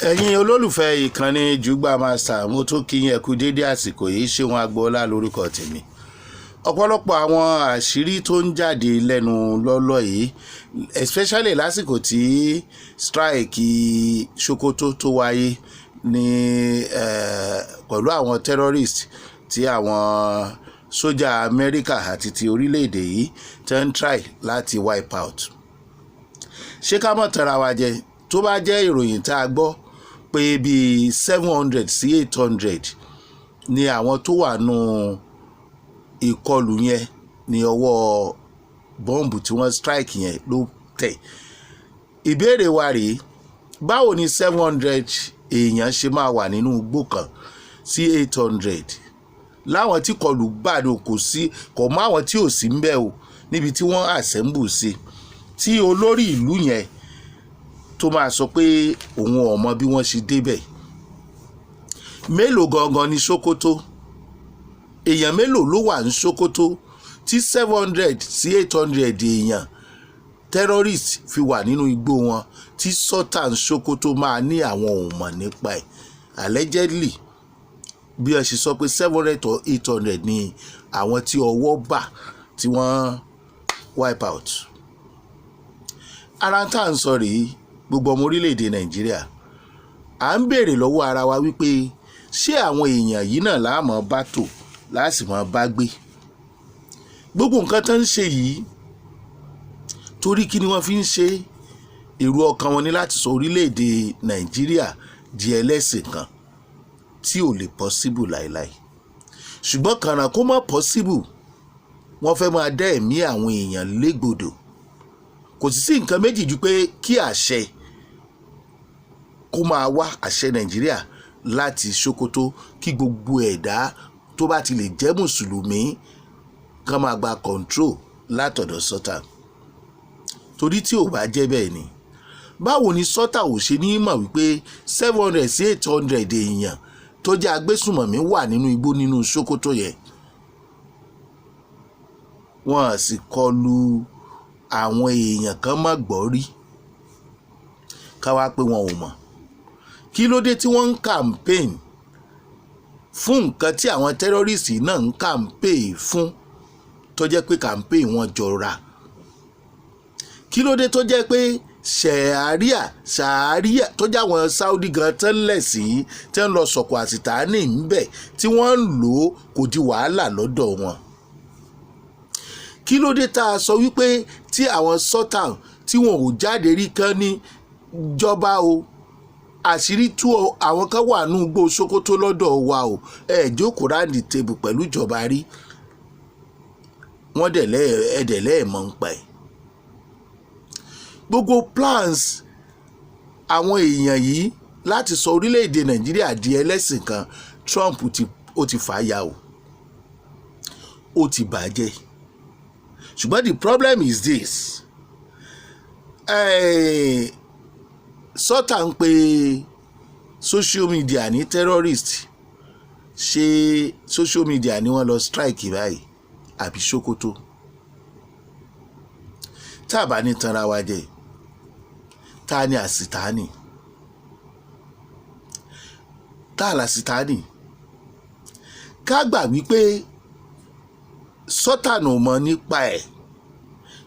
ẹ̀yin olólùfẹ́ ìkànnì Jugba Master mo tún kí yín kú dédé àsìkò yìí Ṣeun Agboola lórúkọ tèmi. Ọ̀pọ̀lọpọ̀ àwọn àṣírí tó ń jáde lẹ́nu lọ́lọ́ yìí especially lásìkò tí strike Sokoto tó wáyé ní pẹ̀lú àwọn terrorist tí àwọn sójà Amẹ́ríkà àti ti orílẹ̀-èdè yìí tẹ́ ń try láti wipe out. Ṣé ká mọ̀ tara wa jẹ tó bá jẹ́ ìròyìn tá a gbọ́ pé bíi 700 sí 800 ni àwọn tó wà nù ìkọlù yẹn ní ọwọ́ bọ́ǹbù tí wọ́n strike yẹn ló tẹ̀. Ìbéèrè wa rèé, báwo ni 700 èèyàn ṣe máa wà nínú igbó kan sí 800 láwọn tí kọlù gbàdó kò mọ àwọn tí ò sí ń bẹ̀ o níbi tí wọ́n assemble sí tí olórí ìlú yẹn tó máa sọ pé òun ò mọ bí wọ́n ṣe débẹ̀. Mélòó gangan ni Sokoto? Èèyàn mélòó ló wà ní Sokoto tí 700 sí 800 èèyàn terrorist fi wà nínú igbó wọn tí Sultan Sokoto máa ní àwọn ò mọ̀ nípa ẹ̀ allegedly bí ẹ ṣe sọ pé 700 or 800 ni àwọn tí ọwọ́ bà tí wọ́n wipe out. Ara tá à ń sọ rèé gbogbo ọmọ orílẹ̀-èdè Nàìjíríà à ń béèrè lọ́wọ́ ara wa wípé ṣé àwọn èèyàn yìí náà láàmú bá tò láàsìmọ́ bá gbé gbogbo nǹkan tó ń ṣe yìí torí kí ni wọ́n fi ń ṣe? Èrò ọkàn wọn ni láti sọ orílẹ̀-èdè Nàìjíríà di ẹlẹ́sìn kan tí ò lè possible láìláì. Ṣùgbọ́n kànáà kó má possible wọ́n fẹ́ máa dá ẹ̀mí àwọn èèyàn légbodò. Kò sí nǹkan méjì ju pé kí àṣẹ kó máa wá àṣẹ Nàìjíríà láti Sokoto kí gbogbo ẹ̀dá tó bá ti lè jẹ́ mùsùlùmí kán máa gba control látọ̀dọ̀ Sultan. Torí tí ò bá jẹ́ bẹ́ẹ̀ ni báwo ni Sultan ò ṣe ní mọ̀ wípé 700 sí 800 èèyàn tó jẹ́ agbésùmọ̀mí wà nínú igbó nínú Sokoto yẹn wọ́n sì kọlu àwọn èèyàn kan má gbọ́ rí ká wá pé wọn ò mọ̀. Kí ló dé tí wọ́n ń campaign fún nǹkan tí àwọn terrorist náà ń campaign fún tó jẹ́ pé campaign wọn jọra? Kí ló dé tó jẹ́ pé ṣàríà tó jẹ́ àwọn Saudi gan tẹ́lẹ̀ sí tẹ́ ń lọ sọ̀kò àsìtáàní ńbẹ̀ tí wọ́n ń lò ó kò di wàhálà lọ́dọ̀ wọn? Kí ló dé tá a sọ wípé tí àwọn Sultan tí wọn ò jáde rí kan ní jọba o àṣírí tú àwọn kan wà nínú igbó Sokoto lọ́dọ̀ wa o jókòó round the table pẹ̀lú ìjọba rí wọ́n ẹ̀dẹ̀lẹ́ mọ̀ ń pa ẹ̀. Gbogbo plans àwọn èèyàn yìí láti sọ orílẹ̀-èdè Nàìjíríà di ẹlẹ́sìn kan Trump ó ti fà á ya o ó ti bàjẹ́. Ṣùgbọ́n the problem is this Sultan pé social media ní terrorist. Ṣé social media ni wọ́n lọ strike báyìí àbí Sokoto? Tá a bá ní tanra wa jẹ ta ni àsìtáàní? Tá a làsìtáàní? Ká gbà wípé Sultan ò mọ̀ nípa ẹ̀.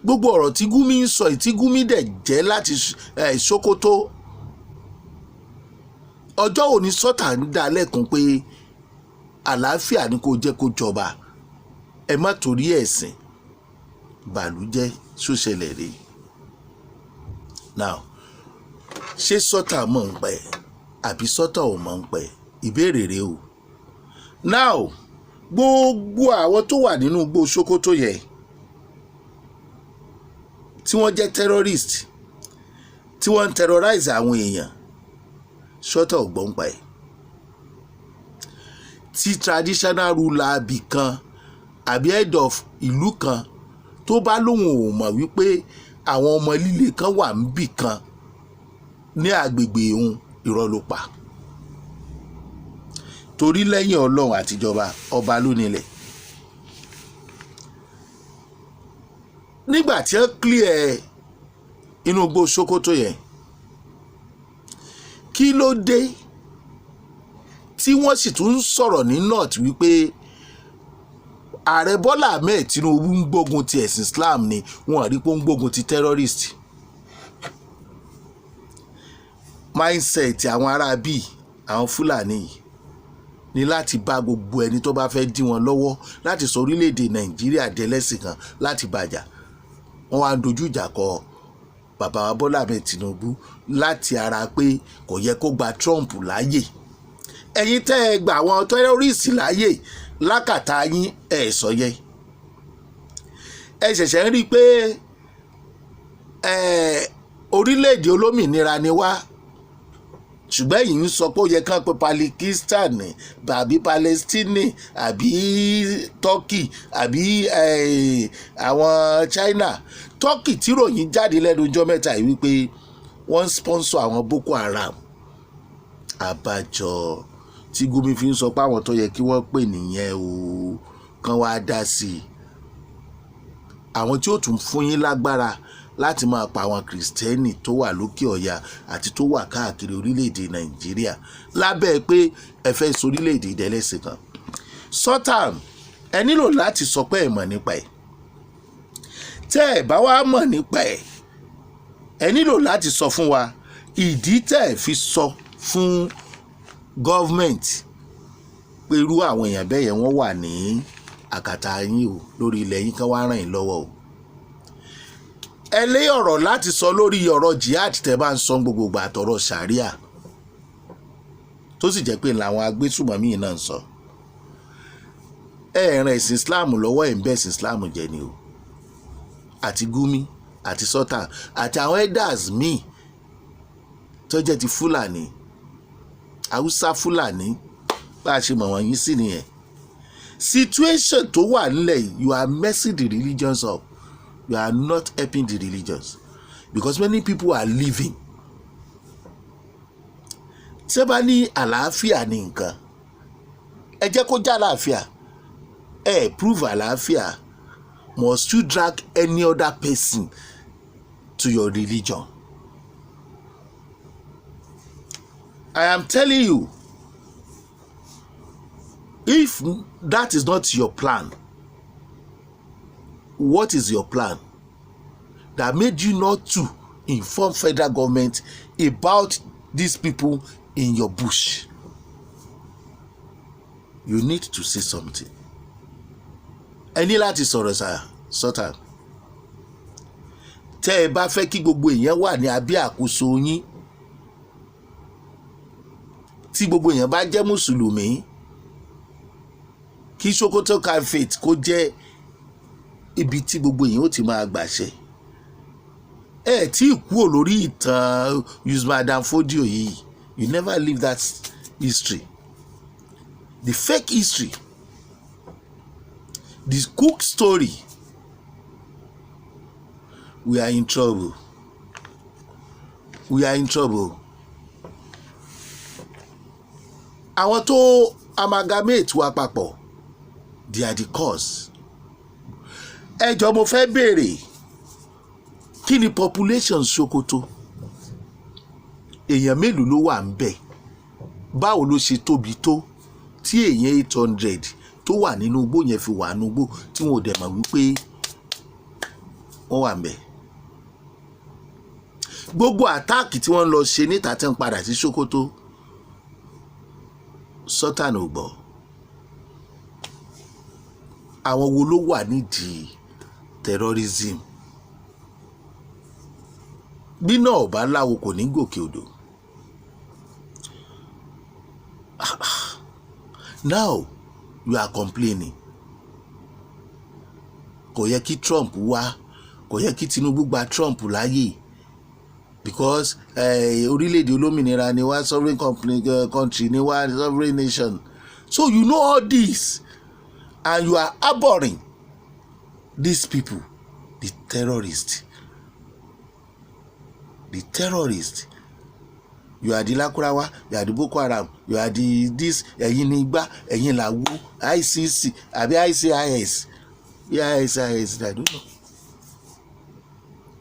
Gbogbo ọ̀rọ̀ tí Gumi ń sọ tí Gumi dẹ̀ jẹ́ láti Sokoto ọjọ́ òní Sultan dá lẹ́kùn pé àlàáfíà ni kò jẹ́ kó jọba ẹ má torí ẹ̀sìn bàlújẹ́ ṣòṣẹlẹ̀ rèé. Now ṣé Sultan mọ̀ ń pẹ́ àbí Sultan ò mọ̀ ń pẹ́? Ìbéèrè rèé o. Now gbogbo àwọn tó wà nínú igbó Sokoto yẹn tí wọ́n jẹ́ terrorist tí wọ́n ń terrorize àwọn èèyàn Sultan ò gbọ́n pa ẹ̀. Tí traditional ruler abì kan àbí head of ìlú kan tó bá lóun ò mọ̀ wípé àwọn ọmọ líle kan wà níbì kan ní agbègbè òun irọ́ ló pa. Torí lẹ́yìn Ọlọ́run àtijọba ọba ló nílẹ̀. Nígbà tí wọ́n clear inú igbó Sokoto yẹn kí ló dé tí wọ́n sì tún sọ̀rọ̀ ní north wípé ààrẹ Bọ́lá Ahmed Tinubu ń gbógun ti ẹ̀sìn Islam ni wọ́n rí pé ó ń gbógun ti terrorist. Mindset àwọn ará bíi àwọn Fúlàní yìí ní láti bá gbogbo ẹni tó bá fẹ́ dí wọn lọ́wọ́ láti sọ orílẹ̀-èdè Nàìjíríà dẹlẹ́sìn kan láti bàjá. Wọ́n wá ń dojú ìjà kọ bàbá wa Bọ́lá Ahmed Tinubu láti ara pé kò yẹ kó gba Trump láàyè. Ẹ̀yin tẹ́ ẹ gbà àwọn terrorist láàyè lákàtà yín ẹ̀ sọ yẹ. Ẹ ṣẹ̀ṣẹ̀ ń rí i pé orílẹ̀-èdè olómìnira ni wá, ṣùgbọ́n èyí ń sọ pé ó yẹ kán pé Pakistan àbí Palestine àbí Turkey àbí àwọn China. Turkey tí ròyìn jáde lẹ́nu ọjọ́ mẹ́ta yìí wípé wọ́n ń sponsor àwọn Boko Haram. Àbájọ tí Gumi fi ń sọ pé àwọn tó yẹ kí wọ́n pè nìyẹn o, kán wá dá sí i. Àwọn tí ó tún fún yín lágbára láti máa pa àwọn Kìrìsìtẹ́nì tó wà lókè ọ̀yà àti tó wà káàkiri orílẹ̀-èdè Nàìjíríà lábẹ́ pé ẹ fẹ́ sọ orílẹ̀-èdè ìdẹ́lẹ́sìn kan. Sultan, ẹ nílò láti sọ pé ẹ mọ̀ nípa ẹ̀. Tẹ́ ẹ bá wá mọ̀ nípa ẹ̀, ẹ nílò láti sọ fún wa ìdí tẹ́ ẹ fi sọ fún gọ́ọ̀mẹ̀ntì pé irú àwọn èèyàn bẹ́ẹ̀ yẹn wọ́n wà ní àkàtà yín o lórí ilẹ̀ yín kán wá ràn yín lọ́wọ́ o. Ẹ lé ọ̀rọ̀ láti sọ lórí ọ̀rọ̀ jihad tẹ́ bá ń sọ gbogbo ìgbà àtọ̀rọ̀ sharia tó sì jẹ́ pé làwọn agbésùmọ̀mí náà ń sọ. Ẹ ràn ẹ̀sìn Islam lọ́wọ́ ẹ̀ ń bẹ́ ẹ̀sìn Islam jẹ́ ni o. Àti Gumi àti Sultan àti àwọn elders míì tó jẹ́ ti Fúlàní, Haúsá Fúlàní bá a ṣe mọ̀ wọ́n yín sí nìyẹn. Situation tó wà nílẹ̀ you are messing the religions up. You are not helping the religions because many people are living. Tí ẹ bá ní àlàáfíà ní nǹkan, ẹ jẹ́ kó já àlàáfíà. Ẹ prove àlàáfíà. Must you drag any other person to your religion? I am telling you, if that is not your plan, what is your plan that made you not to inform federal government about these people in your bush? You need to say something. Ẹ ní láti sọ̀rọ̀ sá Sultan. Tẹ́ ẹ bá fẹ́ kí gbogbo èèyàn wà ní abẹ́ àkóso yín, tí gbogbo èèyàn bá jẹ́ mùsùlùmí, kí Sokoto Caliphate kó jẹ́ ibi tí gbogbo èèyàn ó ti máa gbàṣẹ. Ẹ tí kúrò lórí ìtàn Usman Fodio yìí. You never leave that history. The fake history. The cook story. We are in trouble. We are in trouble. Àwọn tó amalgamate wa papọ̀, they are the cause. Ẹ jọ̀ọ́ mo fẹ́ béèrè, kí ni population Sokoto? Èèyàn mélòó ló wà ń bẹ̀? Báwo ló ṣe tóbi tó tí èèyàn 800 tó wà nínú igbó yẹn fi wà nínú igbó tí wọn ò dẹ̀ mọ̀ wípé wọ́n wà ń bẹ̀? Gbogbo àtáàkì tí wọ́n lọ ṣe níta tí ń padà sí Sokoto, Sultan ò gbọ́. Àwọn wo ló wà nídìí terrorism? Bí náà ò bá láwo kò ní gòkè odò. Now you are complaining. Kò yẹ kí Trump wá, kò yẹ kí Tinubu gba Trump láyè because orílẹ̀-èdè olómìnira ni wá, sovereign country ni wá, sovereign nation. So you know all this and you are harboring these people, the terrorists. The terrorists. You are the Lakurawa, you are the Boko Haram, you are the this, ẹ̀yin ni igbá, ẹ̀yin làwo, ICC, àbí ICIS. Yeah, ICIS, I don't know.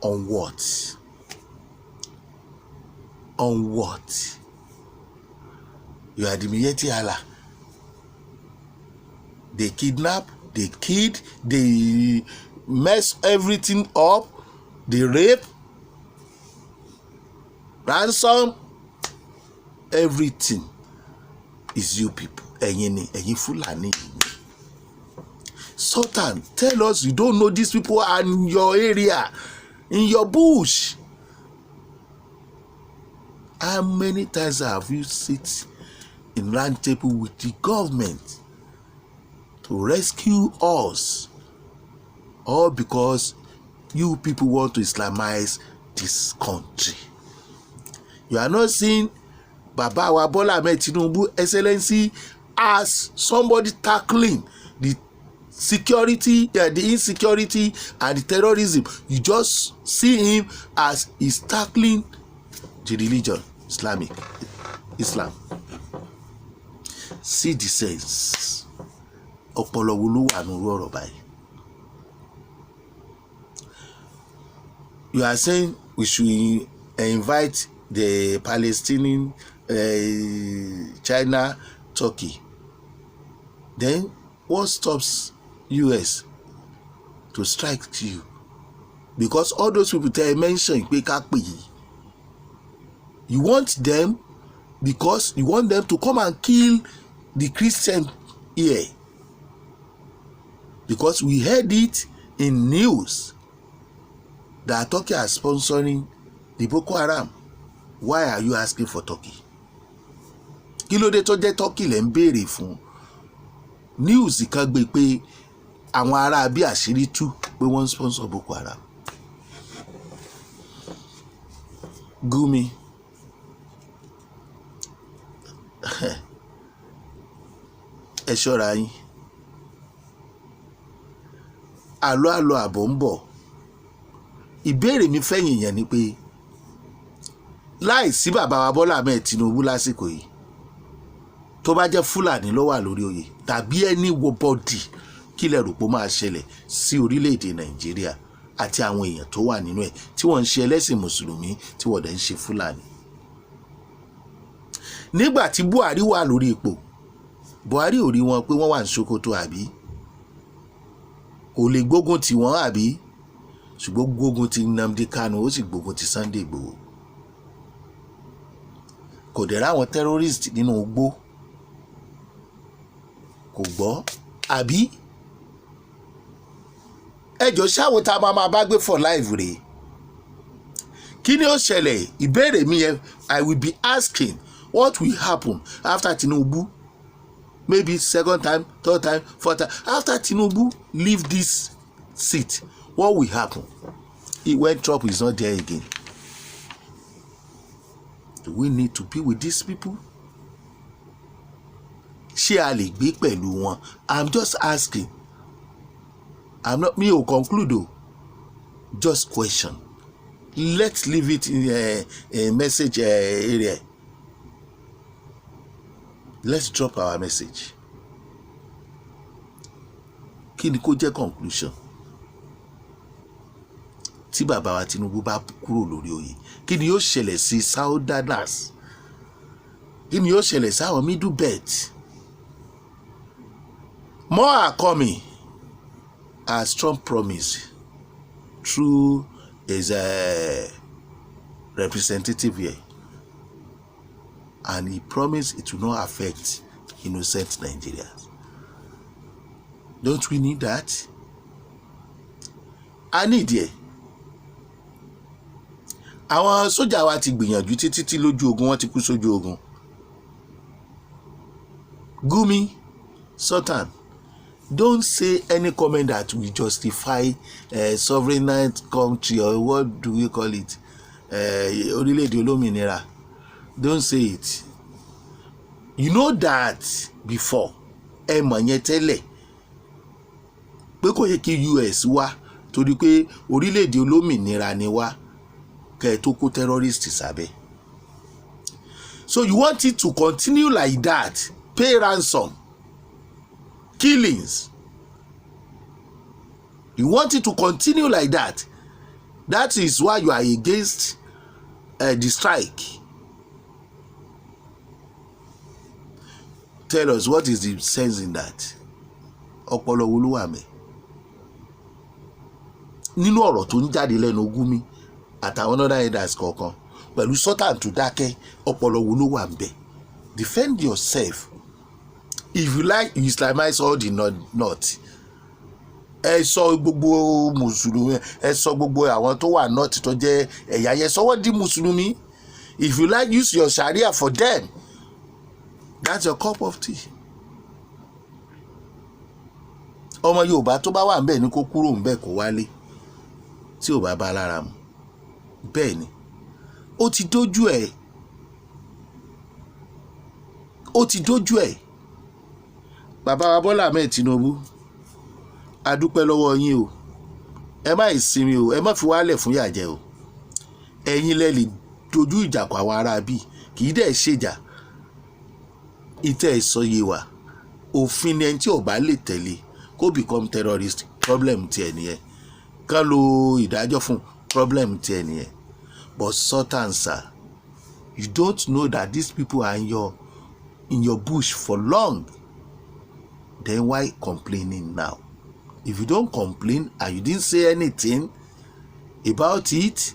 On what? On what? You are the Miyetti Allah. They kidnap, they kill, they mess everything up, they rape, ransom, everything is you people. Ẹ̀yin Fulani. Sultan, tell us you don't know these people are in your area, in your bush. How many times have you sit in round table with the government to rescue us? All because you people want to Islamize this country. You are not seeing Baba wa Bola Ahmed Tinubu Excellency as somebody tackling the security, the insecurity and the terrorism. You just see him as he's tackling the religion, Islam. See the sense. Ọpọlọ wo ló wà nínú ọ̀rọ̀ báyìí? You are saying we should invite the Palestinian, China, Turkey. Then what stops US to strike you? Because all those people tell mention pé ká pè yìí. You want them because you want them to come and kill the Christian here. Because we heard it in news that Turkey is sponsoring the Boko Haram. Why are you asking for Turkey? Kí ló dé tó jẹ́ Turkey lẹ́ ń béèrè fún? News kan gbé pé àwọn ará bí àṣírí tú pé wọ́n sponsor Boko Haram. Gumi. Ẹ ṣọ́ra yín. Àlọ́ àbọ̀ ń bọ̀. Ìbéèrè mi fẹ́yìn yẹn ni pé láì sí bàbá wa Bọ́lá Ahmed Tinubu lásìkò yìí tó bá jẹ́ Fúlàní ló wà lórí oyè tàbí ẹni wo bọ́dì kí lẹ rò pé ó máa ṣẹlẹ̀ sí orílẹ̀-èdè Nàìjíríà àti àwọn èèyàn tó wà nínú ẹ̀ tí wọ́n ń ṣe ẹlẹ́sìn mùsùlùmí tí wọ́n dẹ̀ ń ṣe Fúlàní. Nígbà tí Buhari wà lórí ipò, Buhari ò rí wọn pé wọ́n wà ní Sokoto àbí kò lè gbógun tì wọ́n àbí ṣùgbọ́n gbógun ti Nnamdi Kanu ó sì gbógun ti Sunday Igboho. Kò dẹ̀ ráwọn terrorist nínú igbó kò gbọ́ àbí ẹjọ́ ṣáwo tá a máa bá gbé for life rèé. Kí ni ó ṣẹlẹ̀? Ìbéèrè mi yẹn I will be asking what will happen after Tinubu, maybe second time, third time, fourth time, after Tinubu leave this seat, what will happen when Trump is not there again? Do we need to be with these people? Ṣé a lè gbé pẹ̀lú wọn? I'm just asking. I'm not me ò conclude o. Just question. Let's leave it in a message area. Let's drop our message. Kí ni kó jẹ́ conclusion? Tí bàbá wa Tinubu bá kúrò lórí oyè, kí ni yóò ṣẹlẹ̀ sí Southerners? Kí ni yóò ṣẹlẹ̀ sí àwọn middle belt? More are coming as Trump promised through his representative here. And he promised it will not affect innocent Nigerians. Don't we need that? I need it. Àwọn sójà wa ti gbìyànjú títí lójú ogun, wọ́n ti kú sójú ogun. Gumi, Sultan, don't say any comment that will justify sovereign country or what do we call it? Orílẹ̀-èdè olómìnira. Don't say it. You know that before. Ẹ mọ̀ yẹn tẹ́lẹ̀ pé kò yẹ kí US wá torí pé orílẹ̀-èdè olómìnira ni wá kẹ́ tó kó terrorist sábẹ́. So you want it to continue like that? Pay ransom, killings. You want it to continue like that? That is why you are against the strike. tell us what is the sense in that? Ọpọlọ wo ló wà mẹ́? Nínú ọ̀rọ̀ tó ń jáde lẹ́nu Ogumi àtàwọn other elders kọ̀ọ̀kan pẹ̀lú Sultan tó dákẹ́, ọpọlọ wo ló wà ńbẹ̀? Defend yourself. If you like, you Islamize all the north. Ẹ sọ gbogbo mùsùlùmí, ẹ sọ gbogbo àwọn tó wà north tó jẹ́ ẹ̀yà yẹn sọ wọ́n di mùsùlùmí. If you like, use your Sharia for them. That's your cup of tea. Ọmọ Yorùbá tó bá wà ńbẹ̀ ni kó kúrò ńbẹ̀ kó wálé tí ò bá bá lára mu. Bẹ́ẹ̀ ni ó ti dójú ẹ̀, ó ti dójú ẹ̀. Bàbá wa Bọ́lá Ahmed Tinubu, a dúpẹ́ lọ́wọ́ yín o. Ẹ má ìsinmi o, ẹ má fi wálẹ̀ fún yàjẹ́ o. Ẹ̀yin lẹ lè dojú ìjà kọ àwọn ará bí, kì í dẹ̀ ṣèjà. Ìtẹ́ ìsọyé wa òfin ni ẹni tí ò bá lè tẹ̀lé kó become terrorist, problem ti ẹ̀ nìyẹn. Kán lo ìdájọ́ fún problem ti ẹ̀ nìyẹn. But Sultan, sir, you don't know that these people are in your bush for long. Then why complaining now? If you don't complain and you didn't say anything about it,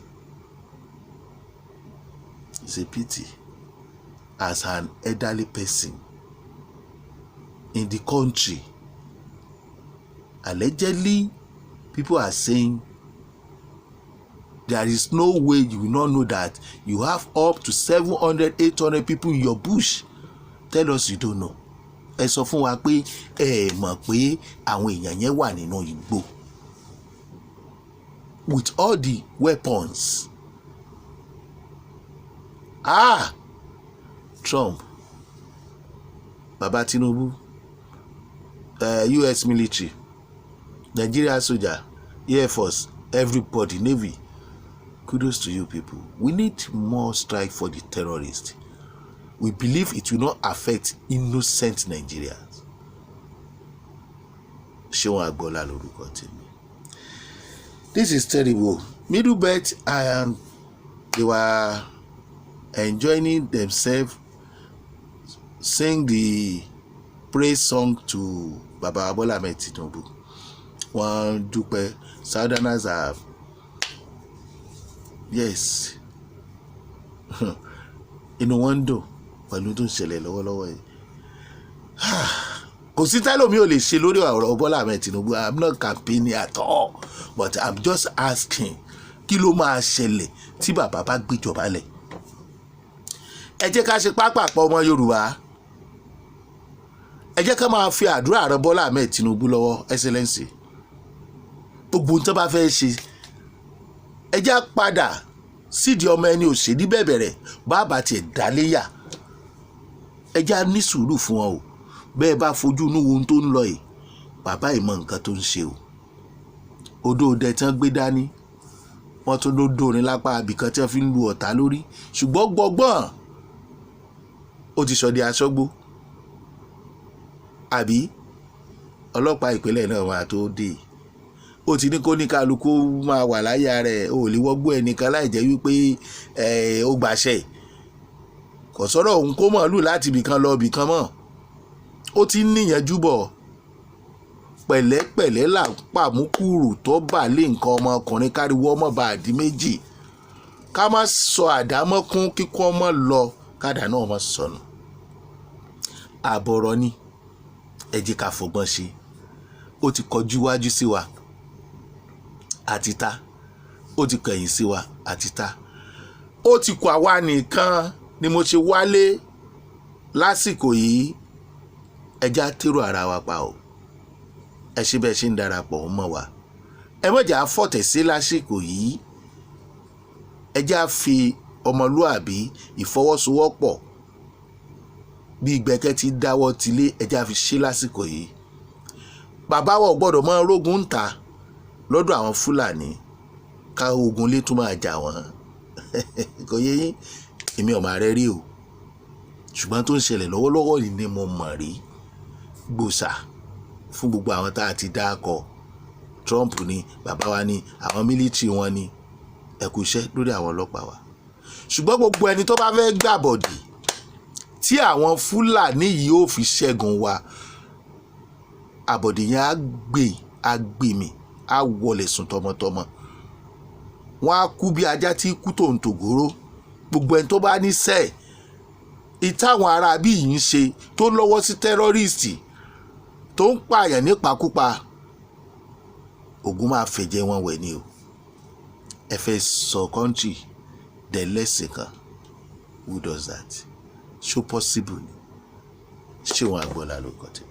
it's a pity. As an elderly person in the country, allegedly, people are saying there is no way you will not know that you have up to 700, 800 people in your bush. Tell us you don't know. Ẹ sọ fún wa pé ẹ mọ̀ pé àwọn èèyàn yẹn wà nínú Igbo with all the weapons. Trump, Baba Tinubu, US military, Nigeria soldier, Air Force, everybody, Navy. Kudos to you people. We need more strike for the terrorists. We believe it will not affect innocent Nigerians. Ṣéun Agboola lórúkọ tèmi. This is terrible. Middle belt, they were enjoying themselves, sing the praise song to Baba Bola Ahmed Tinubu. Wọ́n dúpẹ́. Southerners have, yes, inú wọn dùn pẹ̀lú tó ń ṣẹlẹ̀ lọ́wọ́lọ́wọ́ yìí. Kò sí tẹ́lómi ò lè ṣe lórí ọ̀rọ̀ Bọ́lá Ahmed Tinubu. I'm not campaigning at all, but I'm just asking, kí ló máa ṣẹlẹ̀ tí bàbá bá gbéjọba lẹ̀? Ẹ jẹ́ ká ṣe pápápọ̀ ọmọ Yorùbá. Ẹ jẹ́ ká máa fi àdúrà ràn Bọ́lá Ahmed Tinubu lọ́wọ́, Excellency. Gbogbo ohun tó bá fẹ́ ṣe, ẹ jẹ́ padà sídìí ọmọ ẹni òṣèlú bẹ̀bẹ̀rẹ̀ bàbá tiẹ̀ dáléyà. Ẹ jẹ́ ní sùúrù fún wọn o. Bẹ́ẹ̀ bá fojú inú ohun tó ń lọ yìí, bàbá yìí mọ nǹkan tó ń ṣe o. Odó ọdẹ tí wọ́n gbé dání, wọ́n tún ló dórin lápá abìkan tí wọ́n fi ń lu ọ̀tá lórí. Ṣùgbọ́n gbọ̀ngbọ̀n ó ti sọ di aṣọ́gbó. Àbí ọlọ́pàá ìpínlẹ̀ náà máa tó dé. Ó ti ní kó ní kálukú máa wà láyà rẹ̀, ó lè wọ́gbó ẹnìkan láì jẹ́ wípé ó gbàṣẹ. Kò sọ̀rọ̀ òun kó mọ̀ọ́lù láti ibìkan lọ ibìkan mọ́. Ó ti níyànjú bọ̀. Pẹ̀lẹ́pẹ̀lẹ́ là ń pàmùkùrù tó bà lé nǹkan ọmọkùnrin káriwọ́ ọmọ bá àdí méjì. Ká má sọ àdámọ́ kún kíkọ́ ọmọ lọ, kádà náà má sọnù. Àbọ̀rọ̀ ni, ẹ jẹ́ ká fọgbọ́n ṣe. Ó ti kọjú wájú sí wa àti ta, ó ti kẹ̀yìn sí wa àti ta. Ó ti kọ àwa nìkan ni mo ṣe wálé lásìkò yìí. Ẹ já tèrò ara wa pa o. Ẹ ṣe bẹ́ẹ̀ ṣe ń darapọ̀ mọ́ wa. Ẹ má jà fọ̀tẹ̀ sí lásìkò yìí. Ẹ já fi ọmọlúàbí ìfọwọ́sowọ́pọ̀ bí ìgbẹ́kẹ̀ ti dáwọ́ tilé, ẹ já fi ṣe lásìkò yìí. Bàbá wa ò gbọ́dọ̀ mọ rógun ń ta lọ́dọ̀ àwọn Fúlàní ká ogun lé tún máa jà wọ́n. Kò yé yín, èmi ò máa rẹ́ rí o. Ṣùgbọ́n tó ń ṣẹlẹ̀ lọ́wọ́lọ́wọ́ yìí ni mo mọ̀ rí. Gbòòsà fún gbogbo àwọn tá a ti dákọ̀. Trump ni, bàbá wa ni, àwọn mílítírì wọn ni. Ẹ kú iṣẹ́ lórí àwọn ọlọ́pàá wa. Ṣùgbọ́n gbogbo ẹni tó bá fẹ́ gbàbọ̀dì tí àwọn Fúlàní yìí ò fi ṣẹ́gun wa àbọ̀dé yẹn á gbé mi á wọlé sùn tọmọtọmọ. Wọ́n á kú bí ajá tí kú tòǹtògóró. Gbogbo ẹni tó bá ní sẹ́ẹ̀ ìtàwọn ará bí yìí ń ṣe tó lọ́wọ́ sí tẹ́rọ́rìstì tó ń pààyàn nípakúpa, Ògún máa fẹ̀jẹ̀ wọn wẹ̀ ni o. Ẹ fẹ́ sọ kọ́ńtì dẹ̀lẹ́sìn kan, who does that? Ṣó possible ni? Ṣé wọn àgbọ̀lá ló kọ́ tẹ̀?